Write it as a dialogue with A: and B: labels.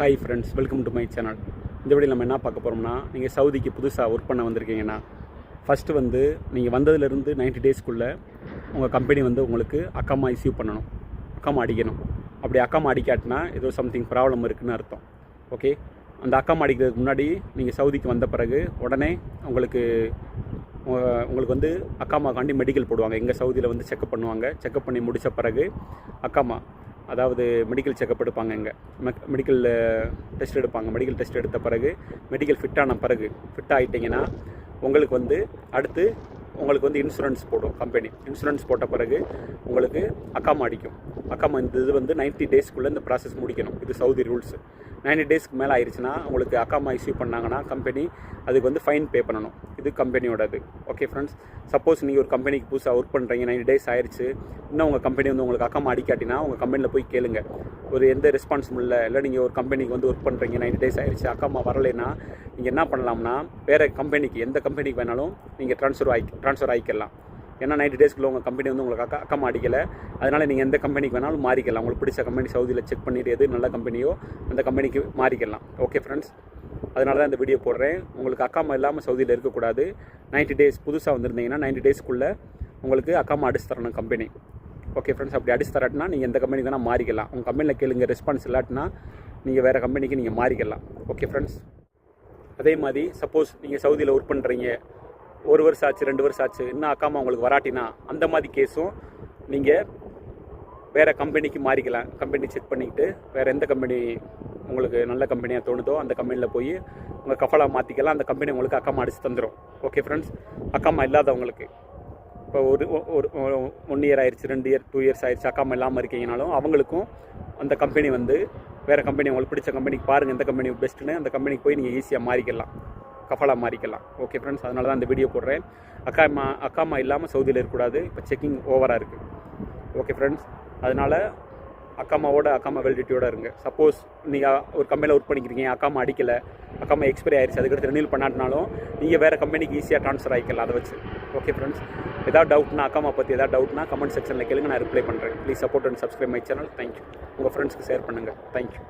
A: Hi friends, welcome to my channel. இந்த video நம்ம என்ன பார்க்க போகிறோம்னா, நீங்கள் சவுதிக்கு புதுசாக ஒர்க் பண்ண வந்திருக்கீங்கன்னா ஃபஸ்ட்டு நீங்கள் வந்ததுலேருந்து 90 டேஸ்க்குள்ளே உங்கள் கம்பெனி உங்களுக்கு அக்காமா இஸ்யூ பண்ணணும், அக்காமா அடிக்கணும். அப்படி அக்காமா அடிக்காட்டினா ஏதோ சம்திங் ப்ராப்ளம் இருக்குதுன்னு அர்த்தம். ஓகே, அந்த அக்காமா அடிக்கிறதுக்கு முன்னாடி நீங்கள் சவுதிக்கு வந்த பிறகு உடனே உங்களுக்கு அக்காமாக்காண்டி மெடிக்கல் போடுவாங்க. எங்கள் சவுதியில் செக்கப் பண்ணுவாங்க. செக்கப் பண்ணி முடித்த பிறகு அக்காமா, அதாவது மெடிக்கல் செக்கப் எடுப்பாங்க. இங்கே மெடிக்கல் டெஸ்ட் எடுப்பாங்க. மெடிக்கல் டெஸ்ட் எடுத்த பிறகு மெடிக்கல் ஃபிட்டான பிறகு ஃபிட் ஆகிட்டிங்கன்னா அடுத்து உங்களுக்கு இன்சூரன்ஸ் போடும் கம்பெனி. இன்சூரன்ஸ் போட்ட பிறகு உங்களுக்கு அக்காமா அடிக்கும். அக்காமா இது 90 டேஸ்க்குள்ளே இந்த ப்ராசஸ் முடிக்கணும். இது சவுதி ரூல்ஸ். 90 டேஸ்க்கு மேலே ஆயிடுச்சுன்னா உங்களுக்கு அக்காமா இஸ்யூ பண்ணாங்கன்னா கம்பெனி அதுக்கு ஃபைன் பே பண்ணணும். இது கம்பெனியோடது. ஓகே ஃப்ரெண்ட்ஸ், சப்போஸ் நீங்கள் ஒரு கம்பெனிக்கு புதுசாக ஒர்க் பண்ணுறீங்க, 90 டேஸ் ஆயிடுச்சு, இன்னும் உங்கள் கம்பெனி உங்களுக்கு அக்காமா அடிக்காட்டினா உங்கள் கம்பெனியில் போய் கேளுங்க. எந்த ரெஸ்பான்சிபிள் இல்லை நீங்கள் ஒரு கம்பெனிக்கு ஒர்க் பண்ணுறீங்க, 90 டேஸ் ஆயிடுச்சு, அக்காமா வரலைன்னா நீங்கள் என்ன பண்ணலாம்னா வேறு கம்பெனிக்கு, எந்த கம்பெனிக்கு வேணாலும் நீங்கள் ட்ரான்ஸ்ஃபர் ஆகிக்கலாம். ஏன்னா 90 டேஸ்க்குள்ள உங்கள் கம்பெனி உங்களுக்கு அக்காமா அடிக்கலை. அதனால் நீங்கள் எந்த கம்பெனிக்கு வேணாலும் மாறிக்கலாம். உங்களுக்கு பிடிச்ச கம்பெனி சவுதியில் செக் பண்ணிட்டு எது நல்ல கம்பெனியோ அந்த கம்பெனிக்கு மாறிக்கலாம். ஓகே ஃப்ரெண்ட்ஸ், அதனால தான் இந்த வீடியோ போடுறேன். உங்களுக்கு அக்காமா இல்லாமல் சவுதியில் இருக்கக்கூடாது. 90 டேஸ் புதுசாக வந்திருந்தீங்கன்னா 90 டேஸ்க்குள்ளே உங்களுக்கு அக்காமா அடிச்சு தரணும் கம்பெனி. ஓகே ஃப்ரெண்ட்ஸ், அப்படி அடிச்சு தராட்டினா நீங்கள் எந்த கம்பெனிக்கு வேணால் மாறிக்கலாம். உங்கள் கம்பெனியில் கேளுங்க, ரெஸ்பான்ஸ் இல்லாட்டினா நீங்கள் வேறு கம்பெனிக்கு நீங்கள் மாறிக்கலாம். ஓகே ஃப்ரெண்ட்ஸ், அதே மாதிரி சப்போஸ் நீங்கள் சவுதியில் ஒர்க் பண்ணுறீங்க, 1 வருஷம் ஆச்சு, 2 வருஷம் ஆச்சு, இன்னும் அக்காமா உங்களுக்கு வராட்டினா அந்த மாதிரி கேஸும் நீங்கள் வேறு கம்பெனிக்கு மாறிக்கலாம். கம்பெனி செக் பண்ணிக்கிட்டு வேறு எந்த கம்பெனி உங்களுக்கு நல்ல கம்பெனியாக தோணுதோ அந்த கம்பெனியில் போய் உங்கள் கஃபலாக மாற்றிக்கலாம். அந்த கம்பெனி உங்களுக்கு அக்காமா அடிச்சு தந்துடும். ஓகே ஃப்ரெண்ட்ஸ், அக்காமா இல்லாதவங்களுக்கு இப்போ ஒரு 1 இயர் ஆயிடுச்சு, 2 இயர் 2 இயர்ஸ் ஆயிடுச்சு, அக்காமா இல்லாமல் இருக்கீங்கனாலும் அவங்களுக்கும் அந்த கம்பெனி வேறு கம்பெனி உங்களுக்கு பிடிச்ச கம்பெனிக்கு பாருங்கள், எந்த கம்பெனி பெஸ்ட்டுன்னு அந்த கம்பெனிக்கு போய் நீங்கள் ஈஸியாக மாறிக்கலாம், கஃபலாக மாறிக்கலாம். ஓகே ஃப்ரெண்ட்ஸ், அதனால தான் இந்த வீடியோ போடுறேன். அக்காமா இல்லாமல் சவுதியில் இருக்கக்கூடாது. இப்போ செக்கிங் ஓவராக இருக்குது. ஓகே ஃப்ரெண்ட்ஸ், அதனால் அக்காமா வெலிடிட்டியோடு இருங்க. சப்போஸ் நீங்கள் ஒரு கம்பெனியில் ஒர்க் பண்ணிக்கிறீங்க, அக்காமா அடிக்கலை, அக்காமா எக்ஸ்பைரி ஆயிடுச்சு, அதுக்கடுத்து ரினியூல் பண்ணாட்டினாலும் நீங்கள் வேறு கம்பெனிக்கு ஈஸியாக ட்ரான்ஸ்ஃபர் ஆகிக்கலாம் அதை வச்சு. ஓகே ஃப்ரெண்ட்ஸ், ஏதாவது டவுட்னா அக்காமா பற்றி ஏதாவது டவுட்னா கமெண்ட் செக்ஷனில் கேளுங்க, நான் ரிப்ளை பண்ணுறேன். Please support and subscribe my channel. Thank you. உங்கள் ஃப்ரெண்ட்ஸ்க்கு ஷேர் பண்ணுங்கள். தேங்க்யூ.